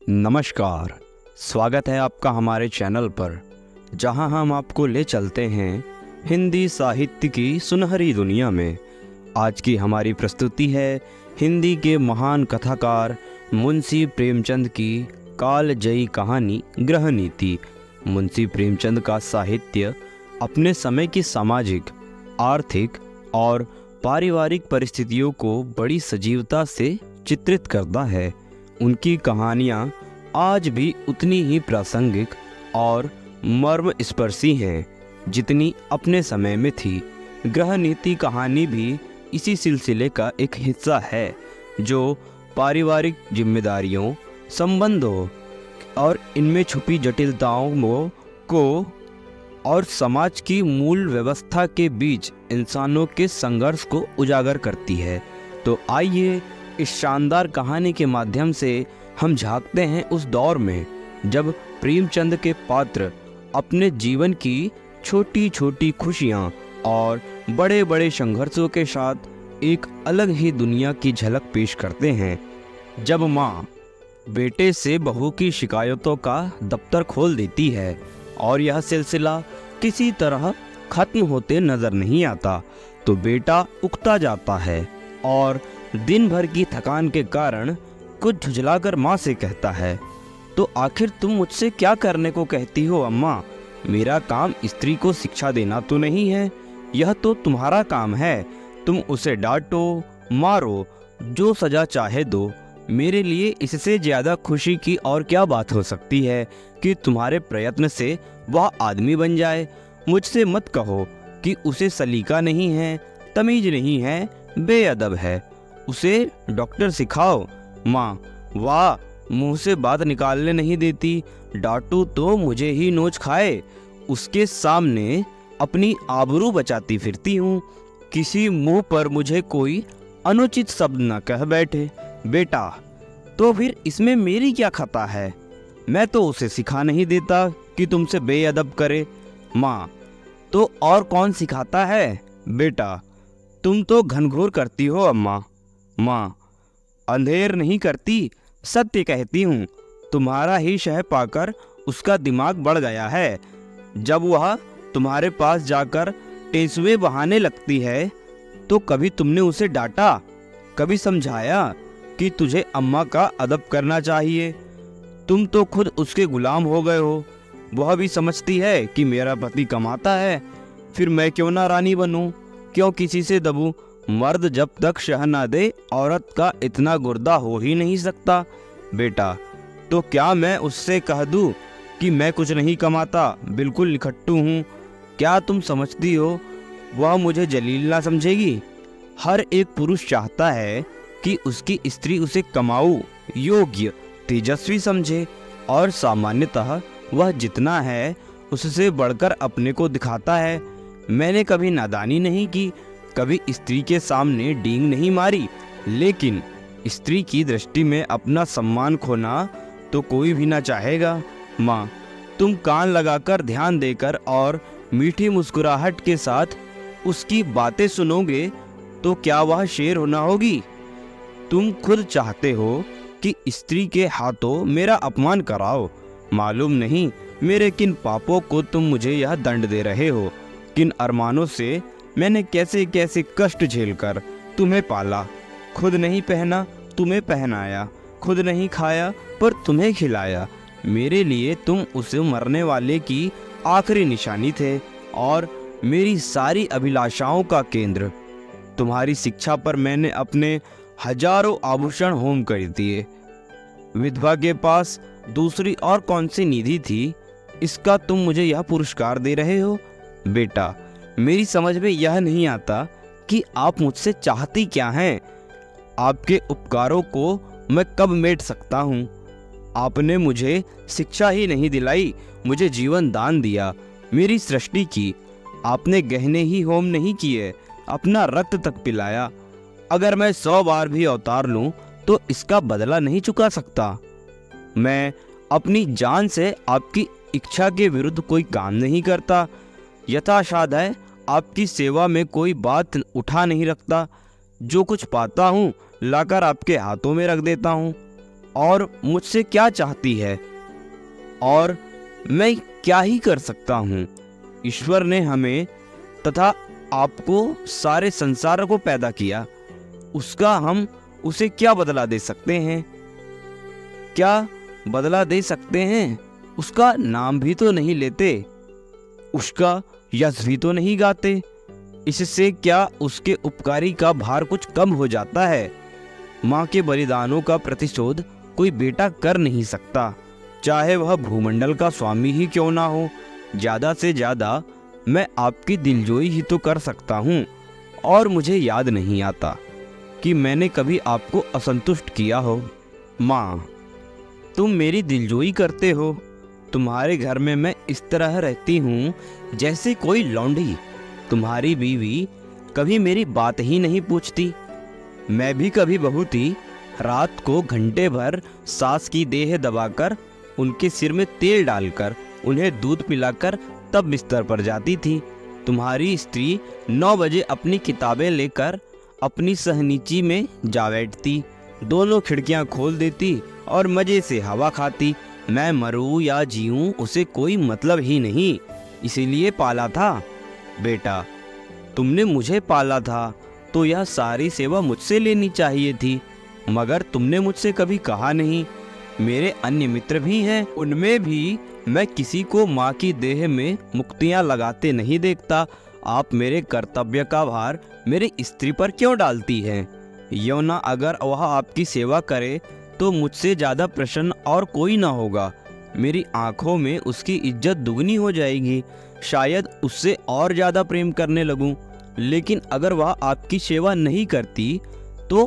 नमस्कार। स्वागत है आपका हमारे चैनल पर, जहां हम आपको ले चलते हैं हिंदी साहित्य की सुनहरी दुनिया में। आज की हमारी प्रस्तुति है हिंदी के महान कथाकार मुंशी प्रेमचंद की कालजयी कहानी गृहनीति। मुंशी प्रेमचंद का साहित्य अपने समय की सामाजिक, आर्थिक और पारिवारिक परिस्थितियों को बड़ी सजीवता से चित्रित करता है। उनकी कहानियाँ आज भी उतनी ही प्रासंगिक और मर्मस्पर्शी हैं जितनी अपने समय में थी। गृहनीति कहानी भी इसी सिलसिले का एक हिस्सा है, जो पारिवारिक जिम्मेदारियों, संबंधों और इनमें छुपी जटिलताओं को और समाज की मूल व्यवस्था के बीच इंसानों के संघर्ष को उजागर करती है। तो आइए इस शानदार कहानी के माध्यम से हम झांकते हैं उस दौर में जब प्रेमचंद के पात्र अपने जीवन की छोटी छोटी खुशियां और बड़े बड़े संघर्षों के साथ एक अलग ही दुनिया की झलक पेश करते हैं। जब माँ बेटे से बहू की शिकायतों का दफ्तर खोल देती है और यह सिलसिला किसी तरह खत्म होते नजर नहीं आता, तो बेटा उकता जाता है और दिन भर की थकान के कारण कुछ झुंझलाकर माँ से कहता है, तो आखिर तुम मुझसे क्या करने को कहती हो अम्मा? मेरा काम स्त्री को शिक्षा देना तो नहीं है, यह तो तुम्हारा काम है। तुम उसे डांटो, मारो, जो सजा चाहे दो। मेरे लिए इससे ज़्यादा खुशी की और क्या बात हो सकती है कि तुम्हारे प्रयत्न से वह आदमी बन जाए। मुझसे मत कहो कि उसे सलीका नहीं है, तमीज नहीं है, बेअदब है। उसे डॉक्टर सिखाओ। माँ, वाह, मुंह से बात निकालने नहीं देती, डांटू तो मुझे ही नोच खाए। उसके सामने अपनी आबरू बचाती फिरती हूँ, किसी मुंह पर मुझे कोई अनुचित शब्द न कह बैठे। बेटा, तो फिर इसमें मेरी क्या खता है? मैं तो उसे सिखा नहीं देता कि तुमसे बेअदब करे। माँ, तो और कौन सिखाता है? बेटा, तुम तो घनघोर करती हो अम्मा। माँ, अंधेर नहीं करती, सत्य कहती हूँ। तुम्हारा ही शह पाकर उसका दिमाग बढ़ गया है। जब वह तुम्हारे पास जाकर टेसुए बहाने लगती है, तो कभी तुमने उसे डांटा, कभी समझाया कि तुझे अम्मा का अदब करना चाहिए? तुम तो खुद उसके गुलाम हो गए हो। वह भी समझती है कि मेरा पति कमाता है, फिर मैं क्यों ना रानी बनूं, क्यों किसी से दबूं? मर्द जब तक शह ना दे, औरत का इतना गुर्दा हो ही नहीं सकता। बेटा, तो क्या मैं उससे कह दूं कि मैं कुछ नहीं कमाता, बिल्कुल निखट्टू हूँ? क्या तुम समझती हो वह मुझे जलील ना समझेगी? हर एक पुरुष चाहता है कि उसकी स्त्री उसे कमाऊ, योग्य, तेजस्वी समझे, और सामान्यतः वह जितना है उससे बढ़कर अपने को दिखाता है। मैंने कभी नादानी नहीं की, कभी स्त्री के सामने डींग नहीं मारी, लेकिन स्त्री की दृष्टि में अपना सम्मान खोना तो कोई भी ना चाहेगा। माँ, तुम कान लगाकर ध्यान देकर और मीठी मुस्कुराहट के साथ उसकी बातें सुनोगे तो क्या वह शेर होना होगी? तुम खुद चाहते हो कि स्त्री के हाथों मेरा अपमान कराओ। मालूम नहीं मेरे किन पापों को तुम मुझे यह दंड दे रहे हो, किन अरमानों से मैंने कैसे कैसे कष्ट झेलकर तुम्हें पाला। खुद नहीं पहना, तुम्हें पहनाया, खुद नहीं खाया पर तुम्हें खिलाया। मेरे लिए तुम उसे मरने वाले की आखिरी निशानी थे और मेरी सारी अभिलाषाओं का केंद्र। तुम्हारी शिक्षा पर मैंने अपने हजारों आभूषण होम कर दिए। विधवा के पास दूसरी और कौन सी निधि थी, इसका तुम मुझे यह पुरस्कार दे रहे हो? बेटा, मेरी समझ में यह नहीं आता कि आप मुझसे चाहती क्या हैं। आपके उपकारों को मैं कब मेट सकता हूँ? आपने मुझे शिक्षा ही नहीं दिलाई, मुझे जीवन दान दिया, मेरी सृष्टि की। आपने गहने ही होम नहीं किए, अपना रक्त तक पिलाया। अगर मैं 100 बार भी अवतार लूँ तो इसका बदला नहीं चुका सकता। मैं अपनी जान से आपकी इच्छा के विरुद्ध कोई काम नहीं करता। यथाशाद है, आपकी सेवा में कोई बात उठा नहीं रखता। जो कुछ पाता हूँ लाकर आपके हाथों में रख देता हूँ। और मुझसे क्या चाहती है और मैं क्या ही कर सकता हूँ। ईश्वर ने हमें तथा आपको सारे संसार को पैदा किया, उसका हम उसे क्या बदला दे सकते हैं? क्या बदला दे सकते हैं? उसका नाम भी तो नहीं लेते, उसका यश भी तो नहीं गाते। इससे क्या उसके उपकारी का भार कुछ कम हो जाता है? माँ के बलिदानों का प्रतिशोध कोई बेटा कर नहीं सकता, चाहे वह भूमंडल का स्वामी ही क्यों ना हो। ज़्यादा से ज़्यादा मैं आपकी दिलजोई ही तो कर सकता हूँ, और मुझे याद नहीं आता कि मैंने कभी आपको असंतुष्ट किया हो। माँ, तुम मेरी दिलजोई करते हो। तुम्हारे घर में मैं इस तरह रहती हूँ जैसे कोई लौंडी। तुम्हारी बीवी कभी मेरी बात ही नहीं पूछती। मैं भी कभी बहू थी, रात को घंटे भर सास की देह दबाकर, उनके सिर में तेल डालकर, उन्हें दूध पिलाकर तब बिस्तर पर जाती थी। तुम्हारी स्त्री 9 बजे अपनी किताबें लेकर अपनी सहनीची में जा बैठती, दोनों खिड़कियां खोल देती और मजे से हवा खाती। मैं मरूं या जीऊं उसे कोई मतलब ही नहीं, इसीलिए पाला था। बेटा, तुमने मुझे पाला था तो यह सारी सेवा मुझसे लेनी चाहिए थी, मगर तुमने मुझसे कभी कहा नहीं। मेरे अन्य मित्र भी हैं, उनमें भी मैं किसी को माँ की देह में मुक्तियाँ लगाते नहीं देखता। आप मेरे कर्तव्य का भार मेरी स्त्री पर क्यों डालती हैं? यो ना, अगर वह आपकी सेवा करे तो मुझसे ज़्यादा प्रसन्न और कोई ना होगा। मेरी आंखों में उसकी इज्जत दुगनी हो जाएगी, शायद उससे और ज़्यादा प्रेम करने लगूं। लेकिन अगर वह आपकी सेवा नहीं करती तो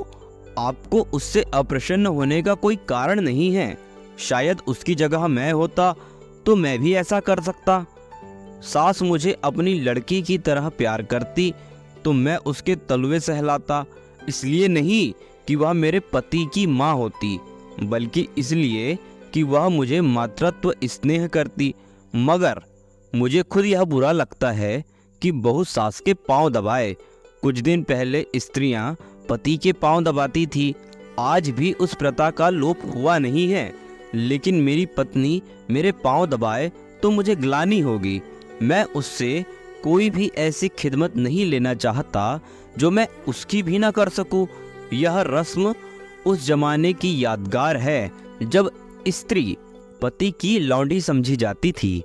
आपको उससे अप्रसन्न होने का कोई कारण नहीं है। शायद उसकी जगह मैं होता तो मैं भी ऐसा कर सकता। सास मुझे अपनी लड़की की तरह प्यार करती तो मैं उसके तलवे सहलाता, इसलिए नहीं कि वह मेरे पति की माँ होती, बल्कि इसलिए कि वह मुझे मातृत्व स्नेह करती। मगर मुझे खुद यह बुरा लगता है कि बहू सास के पांव दबाए। कुछ दिन पहले स्त्रियां पति के पांव दबाती थी, आज भी उस प्रथा का लोप हुआ नहीं है। लेकिन मेरी पत्नी मेरे पांव दबाए तो मुझे ग्लानि होगी। मैं उससे कोई भी ऐसी खिदमत नहीं लेना चाहता जो मैं उसकी भी ना कर सकूं। यह रस्म उस जमाने की यादगार है जब स्त्री पति की लौंडी समझी जाती थी।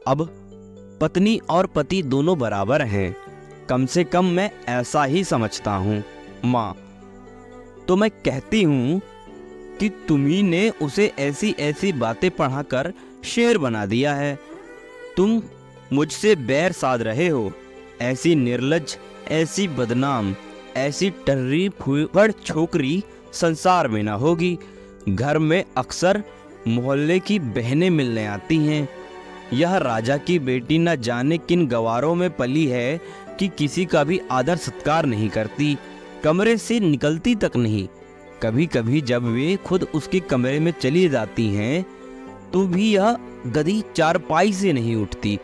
अब पत्नी और पति दोनों बराबर हैं, कम से कम मैं ऐसा ही समझता हूँ। माँ, तो मैं कहती हूँ कि तुम्ही ने उसे ऐसी ऐसी बातें पढ़ाकर शेर बना दिया है। तुम मुझसे बैर साध रहे हो। ऐसी निर्लज्ज, ऐसी बदनाम, ऐसी टर्री फुहड़ छोकरी संसार में ना होगी। घर में अक्सर मोहल्ले की बहनें मिलने आती हैं। यह राजा की बेटी न जाने किन गवारों में पली है कि किसी का भी आदर सत्कार नहीं करती, कमरे से निकलती तक नहीं। कभी कभी जब वे खुद उसके कमरे में चली जाती हैं तो भी यह गधी चारपाई से नहीं उठती,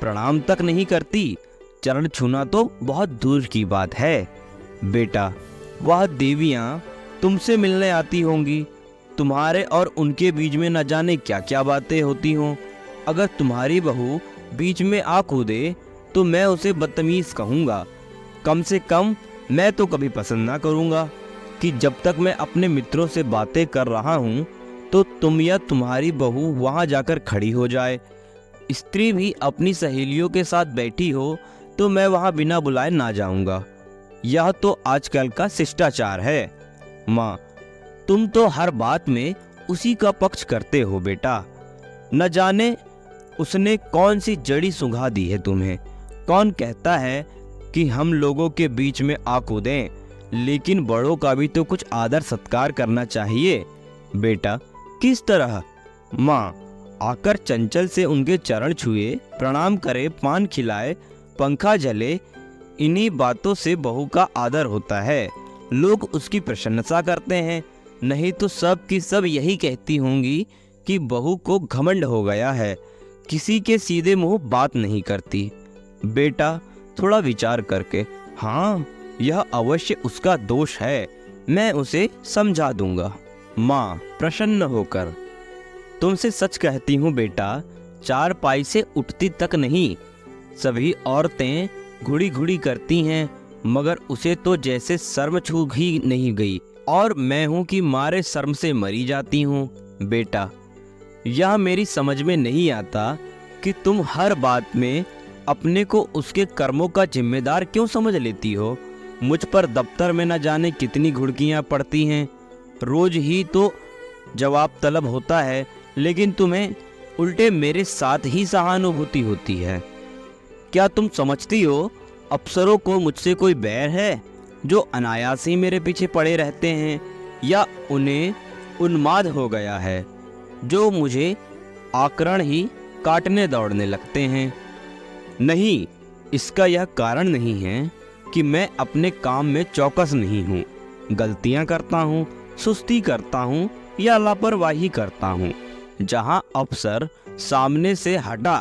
प्रणाम तक नहीं करती। चरण छूना तो बहुत दूर की बात है। बेटा, वह देवियाँ तुमसे मिलने आती होंगी, तुम्हारे और उनके बीच में न जाने क्या क्या बातें होती हों। अगर तुम्हारी बहू बीच में आ कूदे तो मैं उसे बदतमीज कहूँगा। कम से कम मैं तो कभी पसंद ना करूँगा कि जब तक मैं अपने मित्रों से बातें कर रहा हूँ तो तुम या तुम्हारी बहू वहाँ जाकर खड़ी हो जाए। स्त्री भी अपनी सहेलियों के साथ बैठी हो तो मैं वहाँ बिना बुलाए ना जाऊँगा। यह तो आजकल का शिष्टाचार है। माँ, तुम तो हर बात में उसी का पक्ष करते हो बेटा। न जाने उसने कौन सी जड़ी सुंघा दी है तुम्हें। कौन कहता है कि हम लोगों के बीच में आ कूदें, लेकिन बड़ों का भी तो कुछ आदर सत्कार करना चाहिए। बेटा, किस तरह? माँ, आकर चंचल से उनके चरण छुए, प्रणाम करे, पान खिलाए, पंखा जले, इन्हीं बातों से बहू का आदर होता है। लोग उसकी प्रशंसा करते हैं, नहीं तो सब की सब यही कहती होंगी कि बहू को घमंड हो गया है, किसी के सीधे मुंह बात नहीं करती। बेटा, थोड़ा विचार करके, हाँ, यह अवश्य उसका दोष है, मैं उसे समझा दूंगा। माँ प्रसन्न होकर, तुमसे सच कहती हूँ बेटा, चारपाई से उठती तक नहीं। सभी औरतें घुड़ी घुड़ी करती हैं, मगर उसे तो जैसे शर्म छू ही नहीं गई, और मैं हूँ कि मारे शर्म से मरी जाती हूँ। बेटा, यह मेरी समझ में नहीं आता कि तुम हर बात में अपने को उसके कर्मों का जिम्मेदार क्यों समझ लेती हो। मुझ पर दफ्तर में न जाने कितनी घुड़कियाँ पड़ती हैं, रोज ही तो जवाब तलब होता है, लेकिन तुम्हें उल्टे मेरे साथ ही सहानुभूति होती है। क्या तुम समझती हो अफसरों को मुझसे कोई बैर है, जो अनायास ही मेरे पीछे पड़े रहते हैं, या उन्हें उन्माद हो गया है, जो मुझे आकरण ही काटने दौड़ने लगते हैं? नहीं, इसका यह कारण नहीं है कि मैं अपने काम में चौकस नहीं हूँ। गलतियाँ करता हूँ, सुस्ती करता हूँ या लापरवाही करता हूँ। जहाँ अफसर सामने से हटा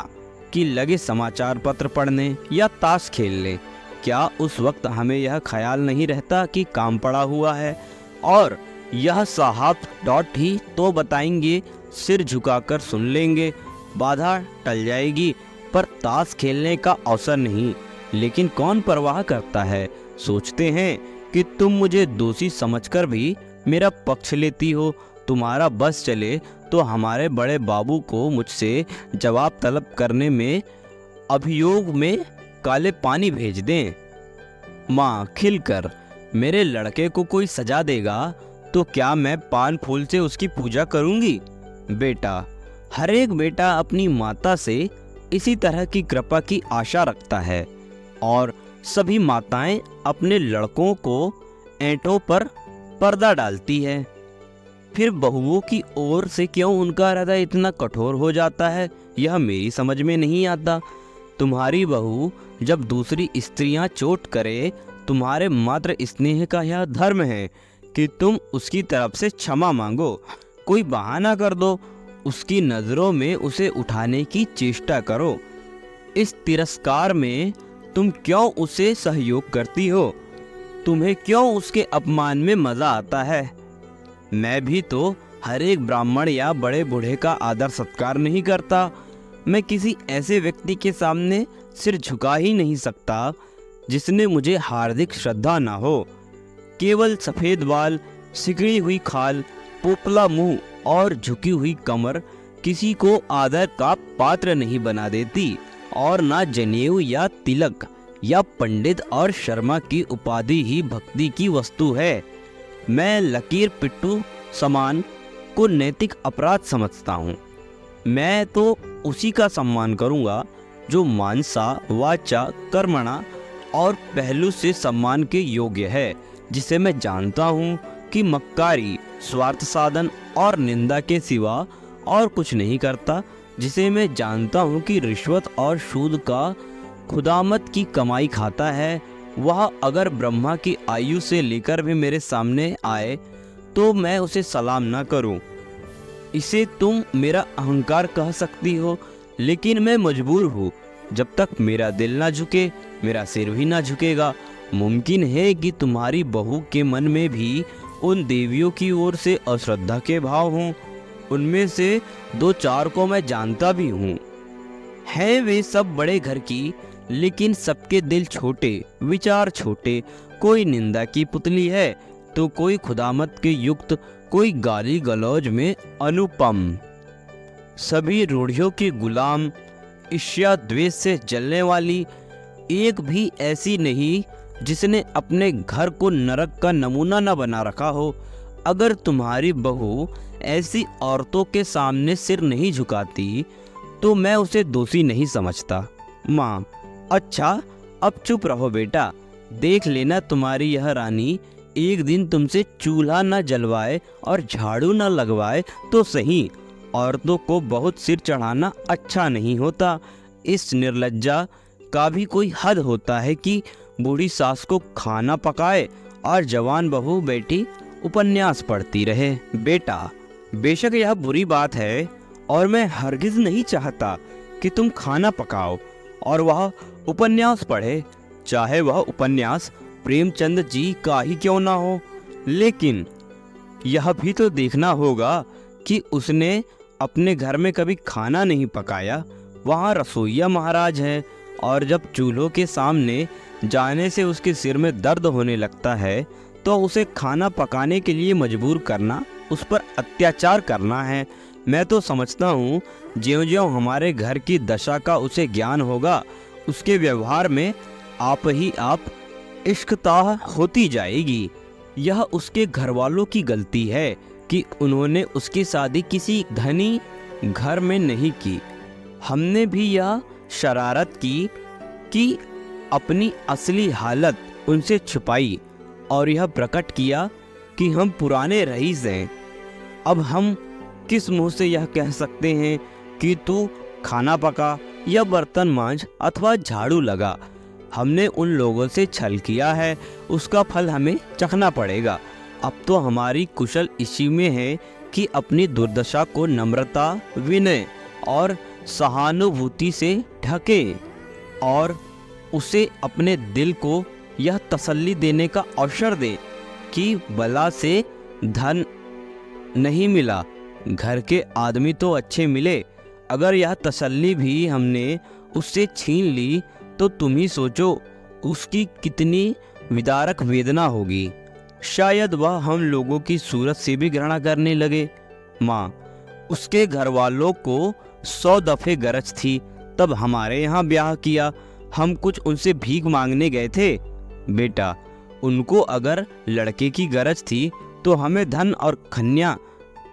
कि लगे समाचार पत्र पढ़ने या ताश खेलने, क्या उस वक्त हमें यह ख्याल नहीं रहता कि काम पड़ा हुआ है और यह साहब डॉट ही तो बताएंगे, सिर झुकाकर सुन लेंगे, बाधा टल जाएगी, पर ताश खेलने का अवसर नहीं। लेकिन कौन परवाह करता है? सोचते हैं कि तुम मुझे दोषी समझकर भी मेरा पक्ष लेती हो। तुम्हारा बस चले तो हमारे बड़े बाबू को मुझसे जवाब तलब करने में, अभियोग में काले पानी भेज दें। माँ खिलकर, मेरे लड़के को कोई सजा देगा तो क्या मैं पान फूल से उसकी पूजा करूँगी? बेटा, हर एक बेटा अपनी माता से इसी तरह की कृपा की आशा रखता है, और सभी माताएं अपने लड़कों को ऐंठों पर पर्दा डालती है। फिर बहुओं की ओर से क्यों उनका हृदय इतना कठोर हो जाता है, यह मेरी समझ में नहीं आता। तुम्हारी बहू जब दूसरी स्त्रियां चोट करे, तुम्हारे मात्र स्नेह का यह धर्म है कि तुम उसकी तरफ से क्षमा मांगो, कोई बहाना कर दो, उसकी नज़रों में उसे उठाने की चेष्टा करो। इस तिरस्कार में तुम क्यों उसे सहयोग करती हो? तुम्हें क्यों उसके अपमान में मज़ा आता है? मैं भी तो हर एक ब्राह्मण या बड़े बूढ़े का आदर सत्कार नहीं करता। मैं किसी ऐसे व्यक्ति के सामने सिर झुका ही नहीं सकता जिसने मुझे हार्दिक श्रद्धा ना हो। केवल सफ़ेद बाल, सिकड़ी हुई खाल, पोपला मुंह और झुकी हुई कमर किसी को आदर का पात्र नहीं बना देती, और ना जनेऊ या तिलक या पंडित और शर्मा की उपाधि ही भक्ति की वस्तु है। मैं लकीर पिट्टू समान को नैतिक अपराध समझता हूँ। मैं तो उसी का सम्मान करूँगा जो मानसा, वाचा, कर्मणा और पहलू से सम्मान के योग्य है, जिसे मैं जानता हूँ कि मक्कारी, स्वार्थ साधन और निंदा के सिवा और कुछ नहीं करता, जिसे मैं जानता हूँ कि रिश्वत और सूद का खुदामत की कमाई खाता है। वह अगर ब्रह्मा की आयु से लेकर भी मेरे सामने आए तो मैं उसे सलाम ना करूं। इसे तुम मेरा अहंकार कह सकती हो, लेकिन मैं मजबूर हूँ। जब तक मेरा दिल ना झुके, मेरा सिर भी ना झुकेगा। मुमकिन है कि तुम्हारी बहू के मन में भी उन देवियों की ओर से अश्रद्धा के भाव हों। उनमें से दो चार को मैं जानता भी हूँ। हैं वे सब बड़े घर की, लेकिन सबके दिल छोटे, विचार छोटे। कोई निंदा की पुतली है तो कोई खुदामत के युक्त, कोई गाली गलौज में अनुपम। सभी रूढ़ियों की गुलाम, ईर्ष्या द्वेष से जलने वाली, एक भी ऐसी नहीं जिसने अपने घर को नरक का नमूना न बना रखा हो। अगर तुम्हारी बहू ऐसी औरतों के सामने सिर नहीं झुकाती तो मैं उसे दोषी नहीं समझता। माँ, अच्छा अब चुप रहो बेटा। देख लेना तुम्हारी यह रानी एक दिन तुमसे चूल्हा न जलवाए और झाड़ू न लगवाए तो सही। औरतों को बहुत सिर चढ़ाना अच्छा नहीं होता। इस निर्लज्जा का भी कोई हद होता है कि बूढ़ी सास को खाना पकाए और जवान बहू बैठी उपन्यास पढ़ती रहे। बेटा, बेशक यह बुरी बात है और मैं हरगिज नहीं चाहता कि तुम खाना पकाओ और वह उपन्यास पढ़े, चाहे वह उपन्यास प्रेमचंद जी का ही क्यों ना हो। लेकिन यह भी तो देखना होगा कि उसने अपने घर में कभी खाना नहीं पकाया। वहाँ रसोइया महाराज है, और जब चूल्हों के सामने जाने से उसके सिर में दर्द होने लगता है तो उसे खाना पकाने के लिए मजबूर करना, उस पर अत्याचार करना है। मैं तो समझता हूँ ज्यों-ज्यों हमारे घर की दशा का उसे ज्ञान होगा, उसके व्यवहार में आप ही आप इश्कताह होती जाएगी। यह उसके घर वालों की गलती है कि उन्होंने उसकी शादी किसी धनी घर में नहीं की। हमने भी यह शरारत की कि अपनी असली हालत उनसे छुपाई और यह प्रकट किया कि हम पुराने रईस हैं। अब हम किस मुंह से यह कह सकते हैं कि तू खाना पका या बर्तन मांज अथवा झाड़ू लगा। हमने उन लोगों से छल किया है, उसका फल हमें चखना पड़ेगा। अब तो हमारी कुशल इसी में है कि अपनी दुर्दशा को नम्रता, विनय और सहानुभूति से ढकें और उसे अपने दिल को यह तसल्ली देने का अवसर दें कि बला से धन नहीं मिला, घर के आदमी तो अच्छे मिले। अगर यह तसल्ली भी हमने उससे छीन ली तो तुम ही सोचो उसकी कितनी विदारक वेदना होगी। शायद वह हम लोगों की सूरत से भी घृणा करने लगे। माँ, उसके घर वालों को 100 दफे गरज थी तब हमारे यहाँ ब्याह किया। हम कुछ उनसे भीख मांगने गए थे। बेटा, उनको अगर लड़के की गरज थी तो हमें धन और कन्या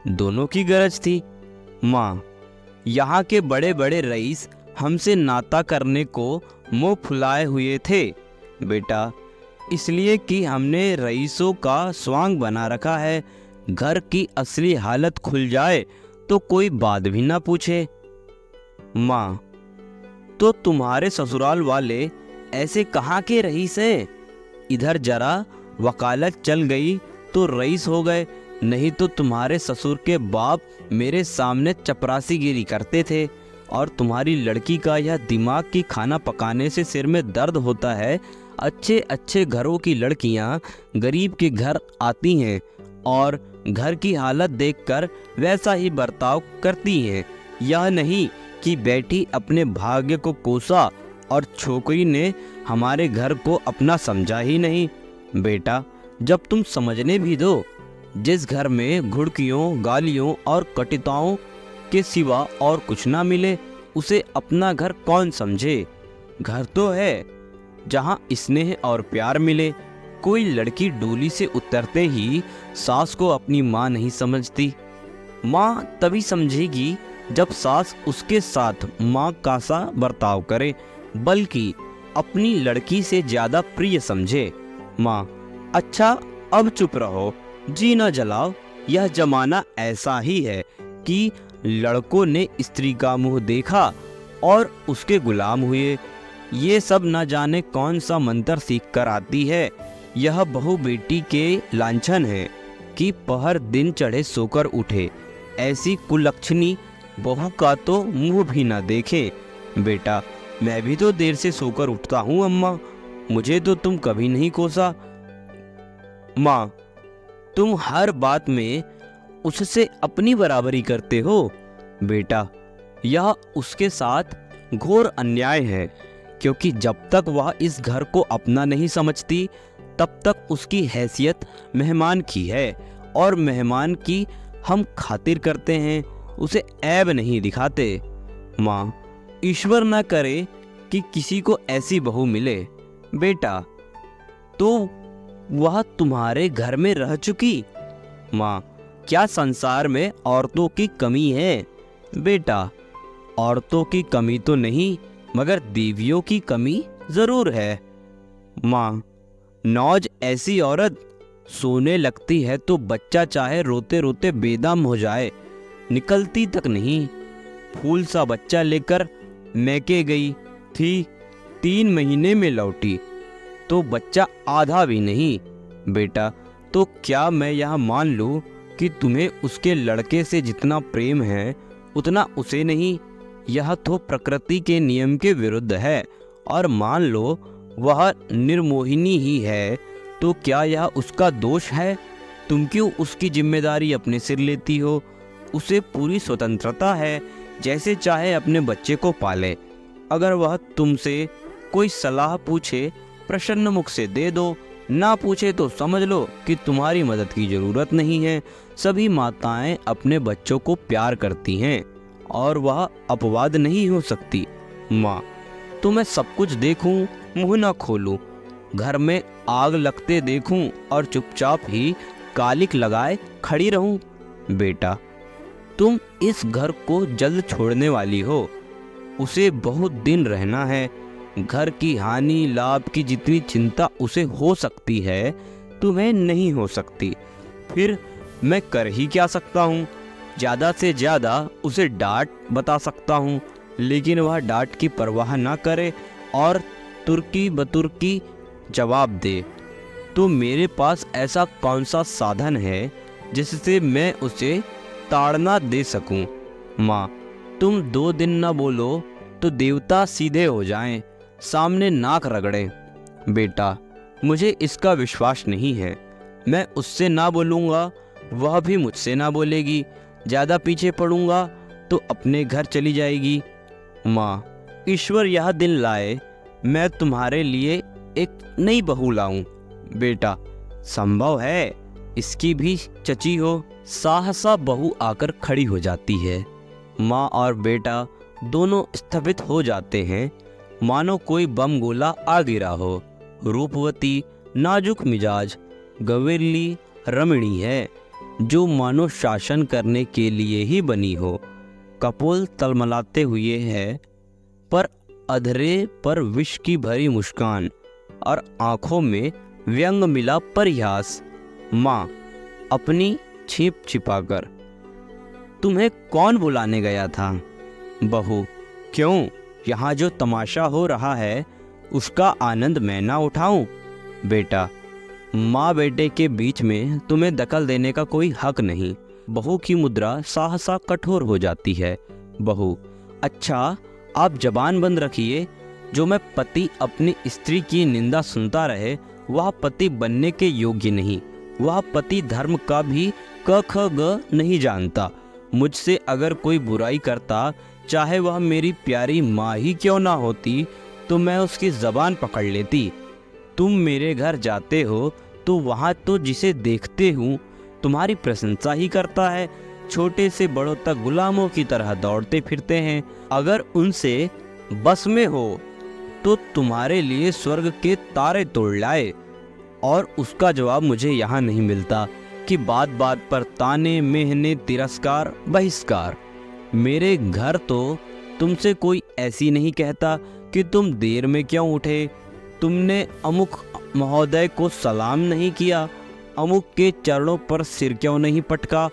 दोनों की गरज थी। माँ, यहाँ के बड़े बड़े रईस हमसे नाता करने को मुंह फुलाए हुए थे बेटा, इसलिए कि हमने रईसों का स्वांग बना रखा है। घर की असली हालत खुल जाए तो कोई बात भी ना पूछे। माँ, तो तुम्हारे ससुराल वाले ऐसे कहाँ के रईस हैं? इधर जरा वकालत चल गई तो रईस हो गए, नहीं तो तुम्हारे ससुर के बाप मेरे सामने चपरासीगिरी करते थे। और तुम्हारी लड़की का यह दिमाग कि खाना पकाने से सिर में दर्द होता है। अच्छे अच्छे घरों की लड़कियां गरीब के घर आती हैं और घर की हालत देखकर वैसा ही बर्ताव करती हैं। यह नहीं कि बेटी अपने भाग्य को कोसा और छोकरी ने हमारे घर को अपना समझा ही नहीं। बेटा, जब तुम समझने भी दो, जिस घर में घुड़कियों, गालियों और कटुताओं के सिवा और कुछ ना मिले, उसे अपना घर कौन समझे? घर तो है जहाँ स्नेह और प्यार मिले। कोई लड़की डोली से उतरते ही सास को अपनी माँ नहीं समझती। माँ तभी समझेगी जब सास उसके साथ माँ का सा बर्ताव करे, बल्कि अपनी लड़की से ज्यादा प्रिय समझे। माँ, अच्छा अब चुप रहो, जी न जलाओ। यह जमाना ऐसा ही है कि लड़कों ने स्त्री का मुंह देखा और उसके गुलाम हुए। ये सब न जाने कौन सा मंत्र सीख कर आती है। यह बहू बेटी के लांछन है कि पहर दिन चढ़े सोकर उठे। ऐसी कुलक्षणी बहू का तो मुंह भी न देखे। बेटा, मैं भी तो देर से सोकर उठता हूँ अम्मा, मुझे तो तुम कभी नहीं कोसा। माँ, तुम हर बात में उससे अपनी बराबरी करते हो। बेटा, यह उसके साथ घोर अन्याय है, क्योंकि जब तक वह इस घर को अपना नहीं समझती तब तक उसकी हैसियत मेहमान की है, और मेहमान की हम खातिर करते हैं, उसे ऐब नहीं दिखाते। माँ, ईश्वर न करे कि किसी को ऐसी बहू मिले। बेटा, तो वह तुम्हारे घर में रह चुकी। माँ, क्या संसार में औरतों की कमी है? बेटा, औरतों की कमी तो नहीं, मगर देवियों की कमी जरूर है। माँ, नौज ऐसी औरत सोने लगती है तो बच्चा चाहे रोते रोते बेदम हो जाए, निकलती तक नहीं। फूल सा बच्चा लेकर मैके गई थी, 3 महीने में लौटी तो बच्चा आधा भी नहीं। बेटा, तो क्या मैं यह मान लूं कि तुम्हें उसके लड़के से जितना प्रेम है उतना उसे नहीं? यह तो प्रकृति के नियम के विरुद्ध है। और मान लो वह निर्मोहिनी ही है, तो क्या यह उसका दोष है? तुम क्यों उसकी जिम्मेदारी अपने सिर लेती हो? उसे पूरी स्वतंत्रता है, जैसे चाहे अपने बच्चे को पाले। अगर वह तुमसे कोई सलाह पूछे, प्रसन्न मुख से दे दो, ना पूछे तो समझ लो कि तुम्हारी मदद की ज़रूरत नहीं है। सभी माताएं अपने बच्चों को प्यार करती हैं और वह अपवाद नहीं हो सकती। माँ, तो मैं सब कुछ देखूं, मुंह ना खोलूं, घर में आग लगते देखूं और चुपचाप ही कालिक लगाए खड़ी रहूं? बेटा, तुम इस घर को जल्द छोड़ने वाली हो, उसे बहुत दिन रहना है। घर की हानि लाभ की जितनी चिंता उसे हो सकती है, तुम्हें नहीं हो सकती। फिर मैं कर ही क्या सकता हूँ? ज़्यादा से ज़्यादा उसे डांट बता सकता हूँ, लेकिन वह डांट की परवाह ना करे और तुर्की बतुर्की जवाब दे। तो मेरे पास ऐसा कौन सा साधन है जिससे मैं उसे ताड़ना दे सकूं? माँ, तुम 2 दिन ना बोलो तो देवता सीधे हो जाएं, सामने नाक रगड़ें। बेटा, मुझे इसका विश्वास नहीं है। मैं उससे ना बोलूँगा, वह भी मुझसे ना बोलेगी। ज़्यादा पीछे पड़ूंगा तो अपने घर चली जाएगी। माँ, ईश्वर यह दिन लाए मैं तुम्हारे लिए एक नई बहू लाऊं। बेटा, संभव है इसकी भी चची हो। सहसा बहू आकर खड़ी हो जाती है। माँ और बेटा दोनों स्थगित हो जाते हैं, मानो कोई बम गोला आ गिरा हो। रूपवती, नाजुक मिजाज, गवेली रमणी है, जो मानो शासन करने के लिए ही बनी हो। कपोल तलमलाते हुए है, पर अधरे पर विष की भरी मुस्कान और आंखों में व्यंग मिला परिहास। माँ, अपनी छिप छिपाकर, तुम्हें कौन बुलाने गया था? बहू, क्यों, यहाँ जो तमाशा हो रहा है उसका आनंद मैं ना उठाऊं? बेटा, माँ बेटे के बीच में तुम्हें दखल देने का कोई हक नहीं। बहू की मुद्रा सहसा कठोर हो जाती है। बहू, अच्छा, आप जबान बंद रखिए। जो मैं पति अपनी स्त्री की निंदा सुनता रहे, वह पति बनने के योग्य नहीं। वह पति धर्म का भी क ख ग नहीं जानता। मुझसे अगर कोई बुराई करता, चाहे वह मेरी प्यारी माँ ही क्यों ना होती, तो मैं उसकी जबान पकड़ लेती। तुम मेरे घर जाते हो तो वहाँ तो जिसे देखते हूँ तुम्हारी प्रशंसा ही करता है। छोटे से बड़ों तक गुलामों की तरह दौड़ते फिरते हैं। अगर उनसे बस में हो तो तुम्हारे लिए स्वर्ग के तारे तोड़ लाए। और उसका जवाब मुझे यहाँ नहीं मिलता कि बात बात पर ताने मेहने, तिरस्कार, बहिष्कार। मेरे घर तो तुमसे कोई ऐसी नहीं कहता कि तुम देर में क्यों उठे, तुमने अमुक महोदय को सलाम नहीं किया, अमुक के चरणों पर सिर क्यों नहीं पटका।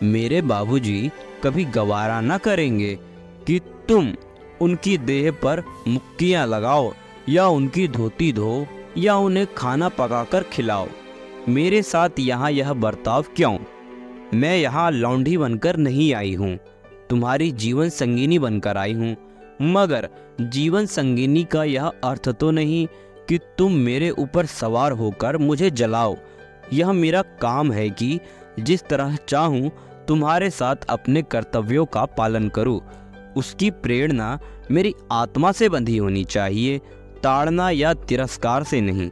मेरे बाबूजी कभी गवारा न करेंगे कि तुम उनकी देह पर मुक्कियां लगाओ या उनकी धोती धो या उन्हें खाना पकाकर खिलाओ। मेरे साथ यहाँ यह बर्ताव क्यों? मैं यहाँ लौंडी बनकर नहीं आई हूँ, तुम्हारी जीवन संगिनी बनकर आई हूँ। मगर जीवन संगिनी का यह अर्थ तो नहीं कि तुम मेरे ऊपर सवार होकर मुझे जलाओ। यह मेरा काम है कि जिस तरह चाहूँ तुम्हारे साथ अपने कर्तव्यों का पालन करूँ। उसकी प्रेरणा मेरी आत्मा से बंधी होनी चाहिए, ताड़ना या तिरस्कार से नहीं।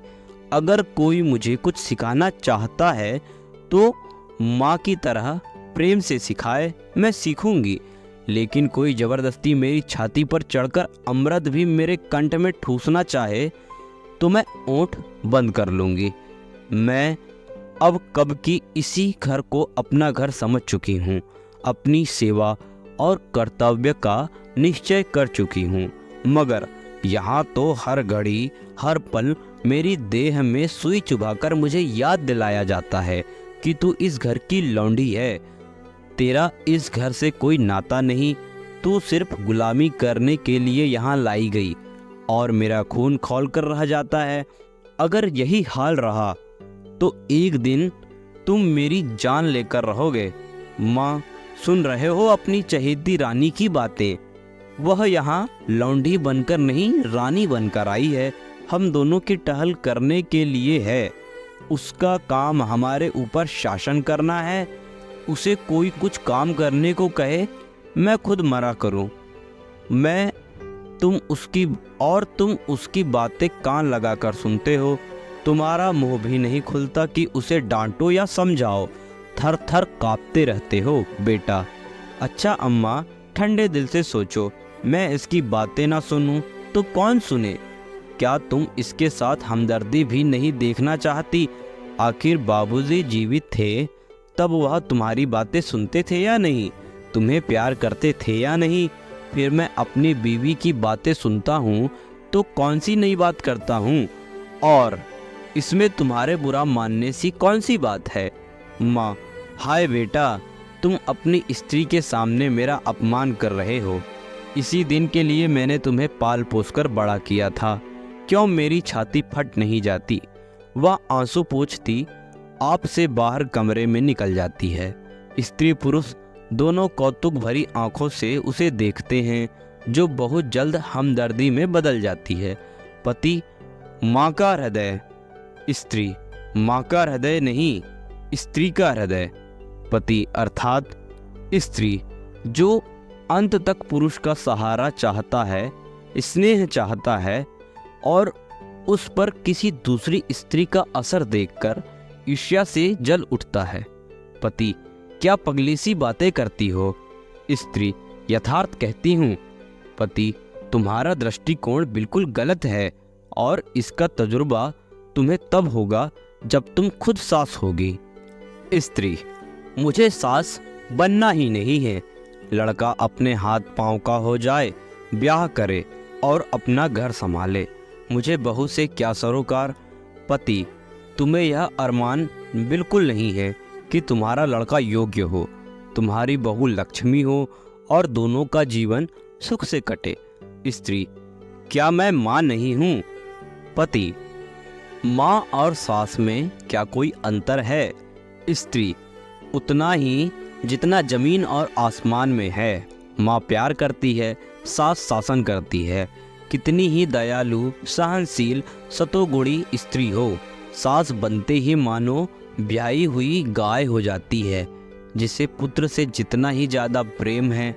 अगर कोई मुझे कुछ सिखाना चाहता है तो माँ की तरह प्रेम से सिखाए, मैं सीखूंगी। लेकिन कोई ज़बरदस्ती मेरी छाती पर चढ़कर अमृत भी मेरे कंठ में ठूसना चाहे तो मैं ओंठ बंद कर लूँगी। मैं अब कब की इसी घर को अपना घर समझ चुकी हूँ, अपनी सेवा और कर्तव्य का निश्चय कर चुकी हूँ। मगर यहाँ तो हर घड़ी हर पल मेरी देह में सुई चुभाकर मुझे याद दिलाया जाता है कि तू इस घर की लौंडी है। तेरा इस घर से कोई नाता नहीं, तू सिर्फ गुलामी करने के लिए यहाँ लाई गई। और मेरा खून खौल कर रह जाता है। अगर यही हाल रहा तो एक दिन तुम मेरी जान लेकर रहोगे। माँ, सुन रहे हो अपनी चहेती रानी की बातें? वह यहाँ लौंडी बनकर नहीं, रानी बनकर आई है। हम दोनों की टहल करने के लिए है। उसका काम हमारे ऊपर शासन करना है। उसे कोई कुछ काम करने को कहे, मैं खुद मना करूं। मैं तुम उसकी बातें कान लगाकर सुनते हो। तुम्हारा मुंह भी नहीं खुलता कि उसे डांटो या समझाओ। थर थर कांपते रहते हो बेटा। अच्छा अम्मा, ठंडे दिल से सोचो, मैं इसकी बातें ना सुनूं तो कौन सुने? क्या तुम इसके साथ हमदर्दी भी नहीं देखना चाहती? आखिर बाबूजी जीवित थे तब वह तुम्हारी बातें सुनते थे या नहीं? तुम्हें प्यार करते थे या नहीं? फिर मैं अपनी बीवी की बातें सुनता हूँ तो कौन सी नई बात करता हूँ, और इसमें तुम्हारे बुरा मानने सी कौन सी बात है? माँ, हाय बेटा, तुम अपनी स्त्री के सामने मेरा अपमान कर रहे हो। इसी दिन के लिए मैंने तुम्हें पाल पोस कर बड़ा किया था। क्यों मेरी छाती फट नहीं जाती? वह आंसू पोंछती आपसे बाहर कमरे में निकल जाती है। स्त्री पुरुष दोनों कौतुक भरी आंखों से उसे देखते हैं, जो बहुत जल्द हमदर्दी में बदल जाती है। पति, माँ का हृदय। स्त्री, माँ का हृदय नहीं, स्त्री का हृदय। पति अर्थात स्त्री, जो अंत तक पुरुष का सहारा चाहता है, स्नेह चाहता है, और उस पर किसी दूसरी स्त्री का असर देखकर ईर्ष्या से जल उठता है। पति, क्या पगली सी बातें करती हो? स्त्री, यथार्थ कहती हूँ। पति, तुम्हारा दृष्टिकोण बिल्कुल गलत है, और इसका तजुर्बा तुम्हें तब होगा जब तुम खुद सास होगी। स्त्री, मुझे सास बनना ही नहीं है। लड़का अपने हाथ पांव का हो जाए, ब्याह करे और अपना घर संभाले, मुझे बहू से क्या सरोकार। पति, तुम्हें यह अरमान बिल्कुल नहीं है कि तुम्हारा लड़का योग्य हो, तुम्हारी बहू लक्ष्मी हो और दोनों का जीवन सुख से कटे। स्त्री, क्या मैं माँ नहीं हूँ? पति, माँ और सास में क्या कोई अंतर है? स्त्री, उतना ही जितना जमीन और आसमान में है। माँ प्यार करती है, सास शासन करती है। कितनी ही दयालु, सहनशील, सतोगुणी स्त्री हो, सास बनते ही मानो ब्याही हुई गाय हो जाती है। जिसे पुत्र से जितना ही ज़्यादा प्रेम है,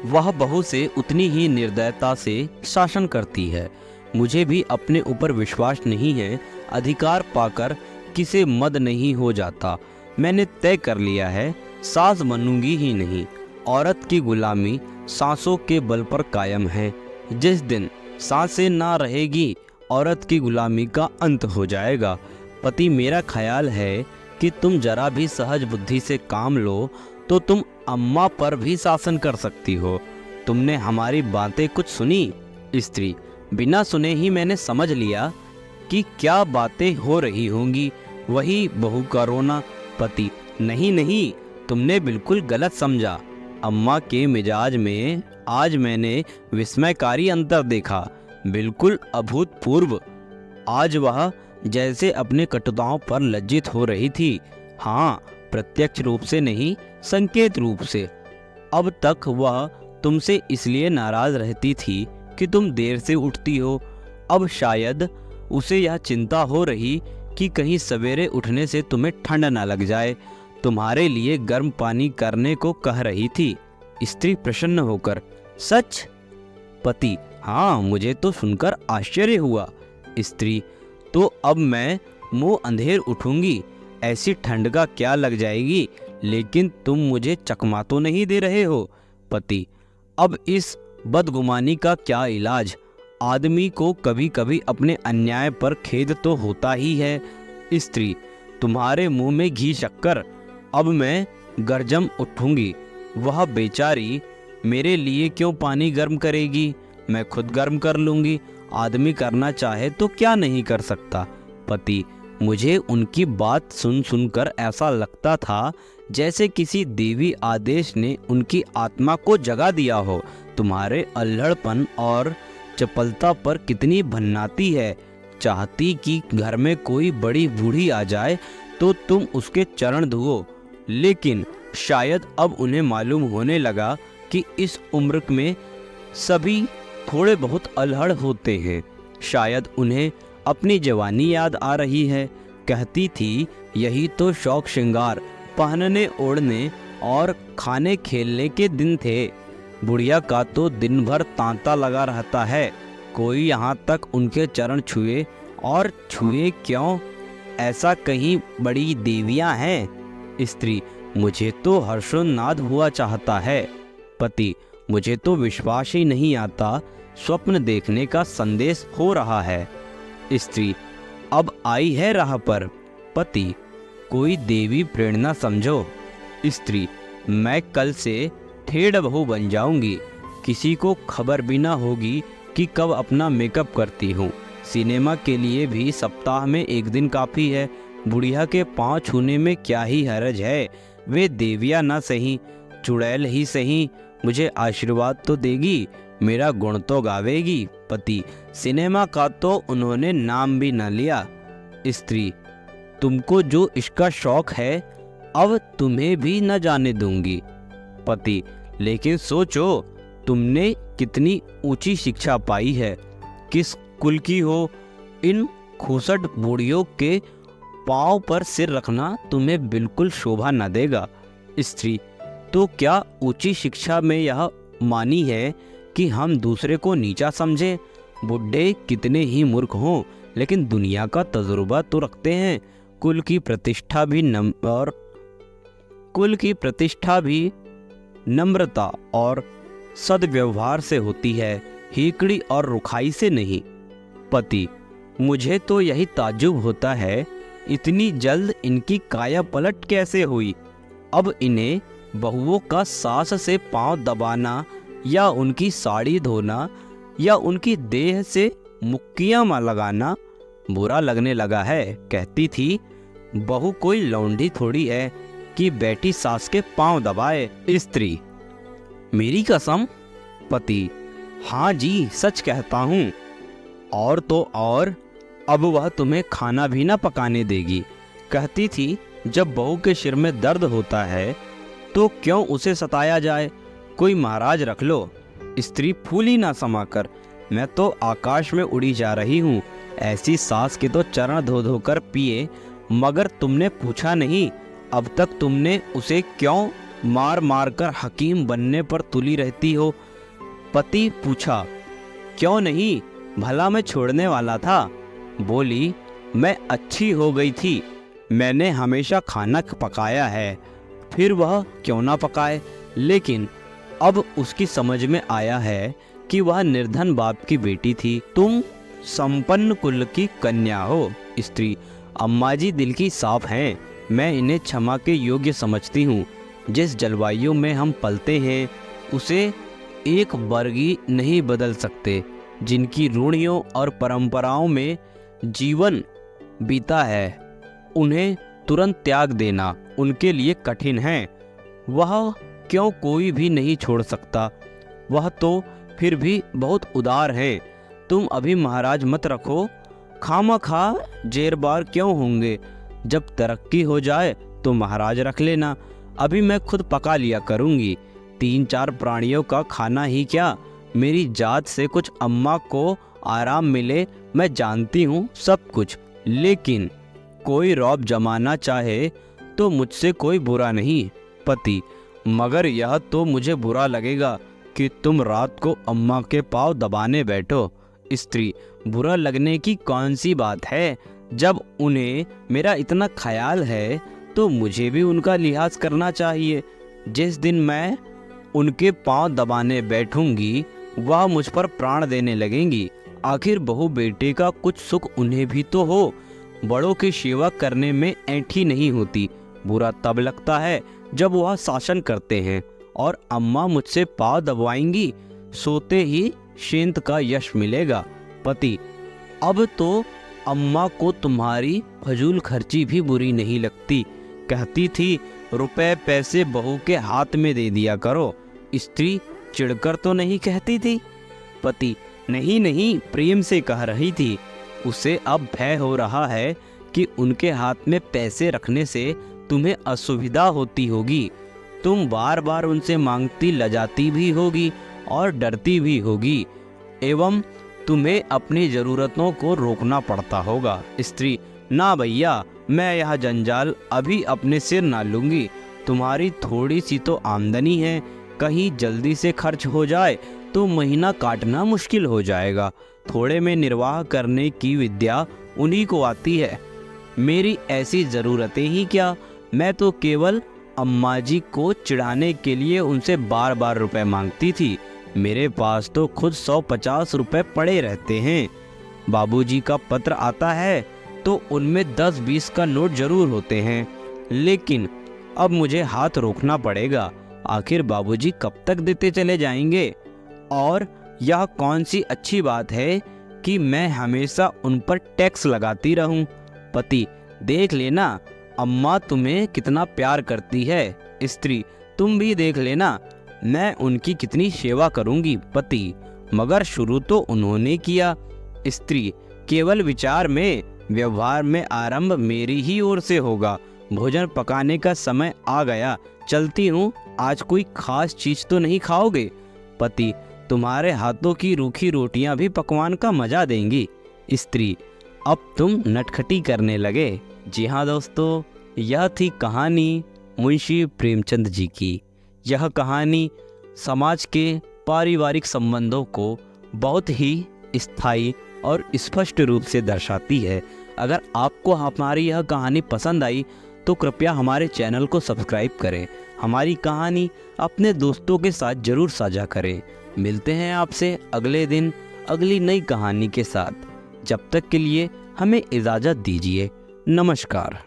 वह बहू से उतनी ही निर्दयता से शासन करती है। मुझे भी अपने ऊपर विश्वास नहीं है। अधिकार पाकर किसे मद नहीं हो जाता। मैंने तय कर लिया है, सास बनूंगी ही नहीं। औरत की गुलामी सांसों के बल पर कायम है। जिस दिन सांसें ना रहेगी, औरत की गुलामी का अंत हो जाएगा। पति, मेरा ख्याल है कि तुम जरा भी सहज बुद्धि से काम लो तो तुम अम्मा पर भी शासन कर सकती हो। तुमने हमारी बातें कुछ सुनी? स्त्री, बिना सुने ही मैंने समझ लिया कि क्या बातें हो रही होंगी। वही बहू का रोना। पति, नहीं नहीं, तुमने बिल्कुल गलत समझा। अम्मा के मिजाज में आज मैंने विस्मयकारी अंतर देखा, बिल्कुल अभूतपूर्व। आज वह जैसे अपने कटुताओं पर लज्जित हो रही थी। हाँ, प्रत्यक्ष रूप से नहीं, संकेत रूप से। अब तक वह तुमसे इसलिए नाराज रहती थी कि तुम देर से उठती हो। अब शायद उसे यह चिंता हो रही कि कहीं सवेरे उठने से तुम्हें ठंड ना लग जाए। तुम्हारे लिए गर्म पानी करने को कह रही थी। स्त्री प्रसन्न होकर, सच? पति, हाँ, मुझे तो सुनकर आश्चर्य हुआ। स्त्री, तो अब मैं मुंह अंधेर उठूंगी, ऐसी ठंड का क्या लग जाएगी। लेकिन तुम मुझे चकमा तो नहीं दे रहे हो? पति, अब इस बदगुमानी का क्या इलाज। आदमी को कभी कभी अपने अन्याय पर खेद तो होता ही है। स्त्री, तुम्हारे मुंह में घी शक्कर। अब मैं गर्जम उठूंगी। वह बेचारी मेरे लिए क्यों पानी गर्म करेगी, मैं खुद गर्म कर लूंगी। आदमी करना चाहे तो क्या नहीं कर सकता। पति, मुझे उनकी बात सुन सुनकर ऐसा लगता था जैसे किसी देवी आदेश ने उनकी आत्मा को जगा दिया हो। तुम्हारे अल्हड़पन और चपलता पर कितनी भन्नाती है। चाहती कि घर में कोई बड़ी बूढ़ी आ जाए तो तुम उसके चरण धुओ। लेकिन शायद अब उन्हें मालूम होने लगा कि इस उम्र में सभी थोड़े बहुत अल्हड़ होते हैं। शायद उन्हें अपनी जवानी याद आ रही है। कहती थी यही तो शौक श्रृंगार, पहनने ओढ़ने और खाने खेलने के दिन थे। बुढ़िया का तो दिन भर तांता लगा रहता है, कोई यहाँ तक उनके चरण छुए, और छुए क्यों, ऐसा कहीं बड़ी देवियाँ हैं। स्त्री, मुझे तो हर्षोन्नाद हुआ चाहता है। पति, मुझे तो विश्वास ही नहीं आता, स्वप्न देखने का संदेश हो रहा है। स्त्री, अब आई है राह पर। पति, कोई देवी प्रेरणा समझो। स्त्री, मैं कल से ठेठ बहू बन जाऊंगी, किसी को खबर भी ना होगी कि कब अपना मेकअप करती हूँ। सिनेमा के लिए भी सप्ताह में एक दिन काफ़ी है। बुढ़िया के पाँव छूने में क्या ही हरज है, वे देवियाँ ना सही, चुड़ैल ही सही, मुझे आशीर्वाद तो देगी, मेरा गुण तो गावेगी। पति, सिनेमा का तो उन्होंने नाम भी न लिया। स्त्री, तुमको जो इसका शौक है अब तुम्हें भी न जाने दूंगी। पति, लेकिन सोचो तुमने कितनी ऊंची शिक्षा पाई है, किस कुल की हो, इन खूसट बूढ़ियों के पाँव पर सिर रखना तुम्हें बिल्कुल शोभा न देगा। स्त्री, तो क्या ऊंची शिक्षा में यह मानी है कि हम दूसरे को नीचा समझें? बुढ़े कितने ही मूर्ख हों, लेकिन दुनिया का तजुर्बा तो रखते हैं। कुल की प्रतिष्ठा भी नम्रता और सद्व्यवहार से होती है, हीकड़ी और रुखाई से नहीं। पति, मुझे तो यही ताज्जुब होता है, इतनी जल्द इनकी काया पलट कैसे हुई। अब इन्हें बहुओं का सास से पांव दबाना या उनकी साड़ी धोना या उनकी देह से मुक्कियां लगाना बुरा लगने लगा है। कहती थी बहू कोई लौंडी थोड़ी है कि बेटी सास के पांव दबाए। स्त्री, मेरी कसम। पति, हाँ जी, सच कहता हूँ। और तो और अब वह तुम्हें खाना भी ना पकाने देगी। कहती थी जब बहू के सिर में दर्द होता है तो क्यों उसे सताया जाए, कोई महाराज रख लो। स्त्री फूली ना समाकर, मैं तो आकाश में उड़ी जा रही हूँ। ऐसी सास के तो चरण धो धो कर पिए, मगर तुमने पूछा नहीं, अब तक तुमने उसे क्यों मार मार कर हकीम बनने पर तुली रहती हो। पति पूछा, क्यों नहीं, भला मैं छोड़ने वाला था। बोली, मैं अच्छी हो गई थी, मैंने हमेशा खाना पकाया है, फिर वह क्यों ना पकाए। लेकिन अब उसकी समझ में आया है कि वह निर्धन बाप की बेटी थी, तुम संपन्न कुल की कन्या हो। स्त्री, अम्मा जी दिल की साफ हैं, मैं इन्हें क्षमा के योग्य समझती हूँ। जिस जलवायु में हम पलते हैं उसे एक वर्गी नहीं बदल सकते। जिनकी रूढ़ियों और परंपराओं में जीवन बीता है उन्हें तुरंत त्याग देना उनके लिए कठिन है। वह क्यों कोई भी नहीं छोड़ सकता, वह तो फिर भी बहुत उदार है। तुम अभी महाराज मत रखो, खामखा जेरबार क्यों होंगे, जब तरक्की हो जाए तो महाराज रख लेना। अभी मैं खुद पका लिया करूँगी, 3-4 प्राणियों का खाना ही क्या, मेरी जात से कुछ अम्मा को आराम मिले, मैं जानती हूँ सब कुछ। लेकिन कोई रौब जमाना चाहे तो मुझसे कोई बुरा नहीं। पति, मगर यह तो मुझे बुरा लगेगा कि तुम रात को अम्मा के पाँव दबाने बैठो। स्त्री, बुरा लगने की कौन सी बात है, जब उन्हें मेरा इतना ख्याल है तो मुझे भी उनका लिहाज करना चाहिए। जिस दिन मैं उनके पाँव दबाने बैठूंगी वह मुझ पर प्राण देने लगेंगी। आखिर बहू बेटे का कुछ सुख उन्हें भी तो हो, बड़ों की सेवा करने में ऐंठी नहीं होती। बुरा तब लगता है जब वह शासन करते हैं और अम्मा मुझसे पाँव दबाएंगी, सोते ही शेंत का यश मिलेगा। पति, अब तो अम्मा को तुम्हारी फजूल खर्ची भी बुरी नहीं लगती। कहती थी रुपए पैसे बहू के हाथ में दे दिया करो। स्त्री चिढ़कर तो नहीं कहती थी। पति, नहीं नहीं, प्रेम से कह रही थी। उसे अब भय हो रहा है कि उनके हाथ में पैसे रखने से तुम्हें असुविधा होती होगी, तुम बार बार उनसे मांगती लजाती भी होगी और डरती भी होगी, एवं तुम्हें अपनी ज़रूरतों को रोकना पड़ता होगा। स्त्री, ना भैया, मैं यह जंजाल अभी अपने सिर ना लूँगी। तुम्हारी थोड़ी सी तो आमदनी है, कहीं जल्दी से खर्च हो जाए तो महीना काटना मुश्किल हो जाएगा। थोड़े में निर्वाह करने की विद्या उन्हीं को आती है। मेरी ऐसी ज़रूरतें ही क्या, मैं तो केवल अम्मा जी को चिढ़ाने के लिए उनसे बार बार रुपए मांगती थी। मेरे पास तो खुद 150 रुपए पड़े रहते हैं। बाबूजी का पत्र आता है तो उनमें 10-20 का नोट जरूर होते हैं, लेकिन अब मुझे हाथ रोकना पड़ेगा। आखिर बाबूजी कब तक देते चले जाएंगे? और यह कौन सी अच्छी बात है कि मैं हमेशा उन पर टैक्स लगाती रहूं। पति, देख लेना अम्मा तुम्हें कितना प्यार करती है। स्त्री, तुम भी देख लेना मैं उनकी कितनी सेवा करूंगी। पति, मगर शुरू तो उन्होंने किया। स्त्री, केवल विचार में, व्यवहार में आरंभ मेरी ही ओर से होगा। भोजन पकाने का समय आ गया, चलती हूँ। आज कोई खास चीज तो नहीं खाओगे? पति, तुम्हारे हाथों की रूखी रोटियां भी पकवान का मजा देंगी। स्त्री, अब तुम नटखटी करने लगे। जी हाँ दोस्तों, यह थी कहानी मुंशी प्रेमचंद जी की। यह कहानी समाज के पारिवारिक संबंधों को बहुत ही स्थायी और स्पष्ट रूप से दर्शाती है। अगर आपको हमारी यह कहानी पसंद आई तो कृपया हमारे चैनल को सब्सक्राइब करें। हमारी कहानी अपने दोस्तों के साथ ज़रूर साझा करें। मिलते हैं आपसे अगले दिन अगली नई कहानी के साथ। जब तक के लिए हमें इजाज़त दीजिए। नमस्कार।